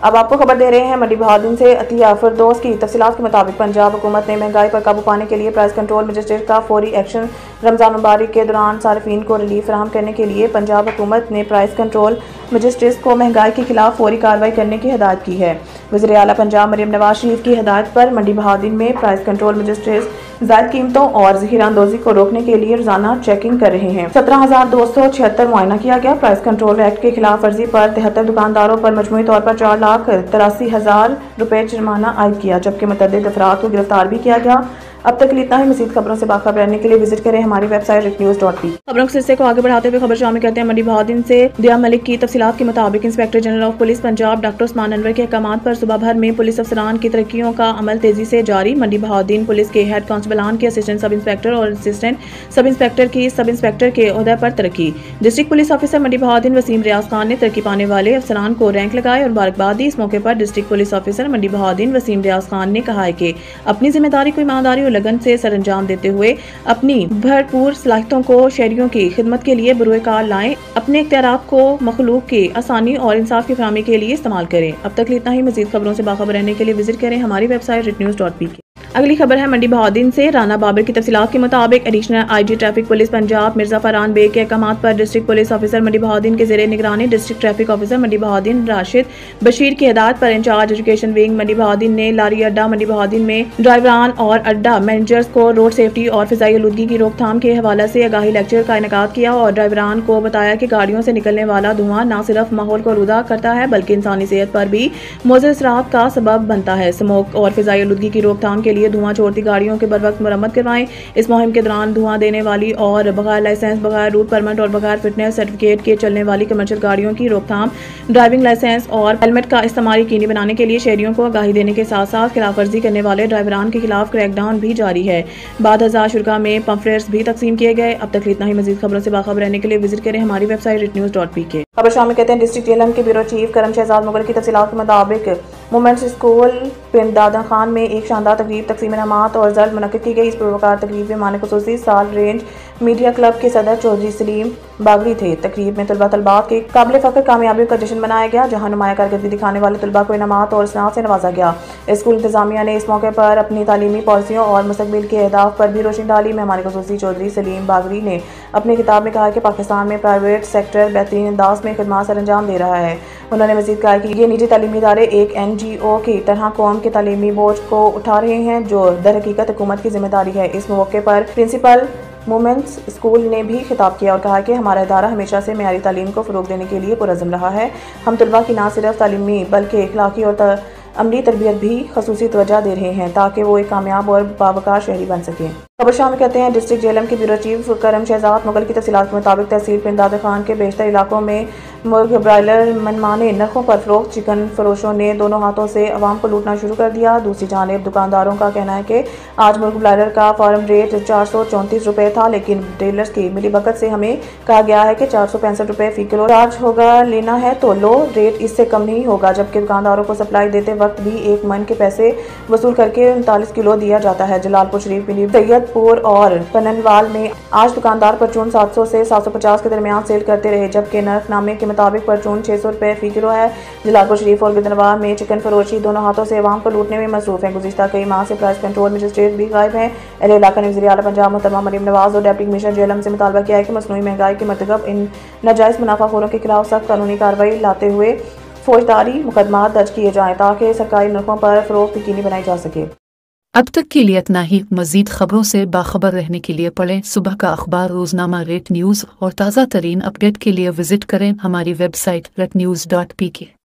اب آپ کو خبر دے رہے ہیں منڈی بہادن سے عطیہ فردوس کی تفصیلات کے مطابق پنجاب حکومت نے مہنگائی پر قابو پانے کے لیے پرائس کنٹرول مجسٹریٹ کا فوری ایکشن رمضان مبارک کے دوران صارفین کو ریلیف فراہم کرنے کے لیے پنجاب حکومت نے پرائس کنٹرول مجسٹریٹ کو مہنگائی کے خلاف فوری کارروائی کرنے کی ہدایت کی ہے۔ وزیر اعلیٰ پنجاب مریم نواز شریف کی ہدایت پر منڈی بہادن میں پرائس کنٹرول مجسٹریٹ زائد قیمتوں اور ذخیرہ اندوزی کو روکنے کے لیے روزانہ چیکنگ کر رہے ہیں۔ 17,276 معائنہ کیا گیا۔ پرائس کنٹرول ایکٹ کے خلاف ورزی پر 73 دکانداروں پر مجموعی طور پر 4,83,000 روپے جرمانہ عائد کیا، جبکہ متعدد افراد کو گرفتار بھی کیا گیا۔ اب تک اتنا ہی۔ مزید خبروں سے باخبر رہنے کے لیے وزٹ کریں ہماری ویب سائٹ recnews.p۔ خبروں کے سلسلے کو آگے بڑھاتے ہوئے خبر شامل کرتے ہیں منڈی بہادن سے دیا ملک کی تفصیلات کے مطابق inspector general of police Punjab doctor Usman Anwar کے احکامات پر صوبہ بھر میں پولیس افسران کی ترقیوں کا عمل تیزی سے جاری۔ منڈی بہادن پولیس کے ہیڈ کانسٹیبلان کی اسسٹنٹ سب انسپکٹر اور اسسٹنٹ سب انسپکٹر کی سب انسپکٹر کے عہدے پر ترقی۔ ڈسٹرکٹ پولیس آفیسر منڈی بہادن وسیم ریاض خان نے ترقی پانے والے افسران کو رینک لگائے اور مبارکباد دی۔ اس موقع پر ڈسٹرکٹ پولیس آفیسر منڈی بہادن وسیم ریاض خان نے کہا ہے کہ اپنی ذمہ داری کو ایمانداری اور لگن سے سر انجام دیتے ہوئے اپنی بھرپور صلاحیتوں کو شہریوں کی خدمت کے لیے بروئے کار لائیں، اپنے اختیارات کو مخلوق کی آسانی اور انصاف کی فراہمی کے لیے استعمال کریں۔ اب تک اتنا ہی۔ مزید خبروں سے باخبر رہنے کے لیے وزٹ کریں ہماری ویب سائٹ recnews.p۔ اگلی خبر ہے منڈی بہادن سے۔ رانا بابر کی تفصیلات کے مطابق additional I G traffic police Punjab Mirza Farhan Baig کے احکامات پر ڈسٹرکٹ پولیس آفیسر منڈی بہادن کے زیر نگرانی ڈسٹرکٹ ٹریفک آفیسر منڈی بہادن راشد بشیر کی ہدایت پر انچارج ایجوکیشن ونگ منڈی بہادن نے لاری اڈا منڈی بہادن میں ڈرائیوران اور اڈا مینیجرز کو روڈ سیفٹی اور فضائی آلودگی کی روک تھام کے حوالے سے آگاہی لیکچر کا انعقاد کیا اور ڈرائیوران کو بتایا کہ گاڑیوں سے نکلنے والا دھواں نہ صرف ماحول کو آلودہ کرتا ہے بلکہ انسانی صحت پر بھی مضر اثرات کا سبب بنتا ہے۔ اسموک اور فضائی آلودگی کی روک تھام کے لیے دھواں چھوڑتی گاڑیوں کے بروقت مرمت کروائیں۔ اس مہم کے دوران دھواں دینے والی اور بغیر لائسنس، بغیر روٹ پرمٹ اور بغیر فٹنس سرٹیفکیٹ کے چلنے والی کمرشل گاڑیوں کی روک تھام، ڈرائیونگ لائسنس اور ہیلمٹ کا استعمال یقینی بنانے کے لیے شہریوں کو آگاہی دینے کے ساتھ ساتھ خلاف ورزی کرنے والے ڈرائیوران کے خلاف کریک ڈاؤن بھی جاری ہے۔ بعد ازاں شرکاء میں پمفلیٹس بھی تقسیم کیے گئے۔ اب تک اتنا ہی۔ مزید خبروں سے باخبر رہنے کے لیے وزٹ کریں ہماری ویب سائٹ recnews.p کے۔ خبر شامل کہتے ہیں ڈسٹرکٹ جیلم کے بیورو چیف کرم شہزاد مغل کی تفصیلات کے مطابق مومنٹس اسکول پنڈ دادن خان میں ایک شاندار تقریب تقسیم انعامات اور زرد منعقد کی گئی۔ اس پروقار تقریب میں مہمان خصوصی سال رینج میڈیا کلب کے صدر چودھری سلیم باغری تھے۔ تقریب میں طلباء کے قابل فخر کامیابیوں کا جشن منایا گیا، جہاں نمایاں کارکردگی دکھانے والے طلباء کو انعامات اور اسناد سے نوازا گیا۔ اسکول انتظامیہ نے اس موقع پر اپنی تعلیمی پالیسیوں اور مستقبل کے اہداف پر بھی روشنی ڈالی۔ مہمان خصوصی چودھری سلیم باغری نے اپنے خطاب میں کہا کہ پاکستان میں پرائیویٹ سیکٹر بہترین انداز میں خدمات سر انجام دے رہا ہے۔ انہوں نے مزید کہا کہ یہ نجی تعلیمی ادارے ایک NGO کی طرح قوم کے تعلیمی بوجھ کو اٹھا رہے ہیں، جو در حقیقت حکومت کی ذمہ داری ہے۔ اس موقع پر پرنسپل مومنٹس اسکول نے بھی خطاب کیا اور کہا کہ ہمارا ادارہ ہمیشہ سے معیاری تعلیم کو فروغ دینے کے لیے پرعزم رہا ہے۔ ہم طلباء کی نہ صرف تعلیمی بلکہ اخلاقی اور عملی تربیت بھی خصوصی توجہ دے رہے ہیں تاکہ وہ ایک کامیاب اور باوقار شہری بن سکیں۔ خبر شامل کہتے ہیں ڈسٹرکٹ جیلم کے بیورو چیف کرم شہزاد مغل کی تفصیلات کے مطابق تحصیل پنڈ دادن خان کے بیشتر علاقوں میں مرغ برائلر منمانے نرخوں پر فروخت۔ چکن فروشوں نے دونوں ہاتھوں سے عوام کو لوٹنا شروع کر دیا۔ دوسری جانب دکانداروں کا کہنا ہے کہ آج مرغ برائلر کا فارم ریٹ 434 روپے تھا، لیکن ڈیلرز کی ملی بھگت سے ہمیں کہا گیا ہے کہ 465 روپے فی کلو چارج ہوگا، لینا ہے تو لو، ریٹ اس سے کم نہیں ہوگا، جبکہ دکانداروں کو سپلائی دیتے وقت بھی 1 من کے پیسے وصول کر کے 39 کلو دیا جاتا ہے۔ جلال پور شریف پنڈی سید پور اور پننوال میں آج دکاندار پرچون 700 سے 750 کے درمیان سیل کرتے رہے، جبکہ نرخ نامے کے مطابق پرچون 600 روپے فی کلو ہے۔ جلال پور شریف اور گجرنوال میں چکن فروشی دونوں ہاتھوں سے عوام کو لوٹنے میں مصروف ہیں۔ گزشتہ کئی ماہ سے پرائس کنٹرول مجسٹریٹ بھی غائب ہیں۔ اہل علاقہ نے وزیر اعلیٰ پنجاب محترمہ مریم نواز اور ڈپٹی کمشنر جیلم سے مطالبہ کیا ہے کہ مصنوعی مہنگائی کے مرتکب ان ناجائز منافع خوروں کے خلاف سخت قانونی کارروائی لاتے ہوئے فوجداری مقدمات درج کیے جائیں تاکہ سرکاری نرخوں پر فروخت یقینی بنائی جا سکے۔ اب تک کے لیے اتنا ہی۔ مزید خبروں سے باخبر رہنے کے لیے پڑھیں صبح کا اخبار روزنامہ ریٹ نیوز اور تازہ ترین اپڈیٹ کے لیے وزٹ کریں ہماری ویب سائٹ recnews.p کے۔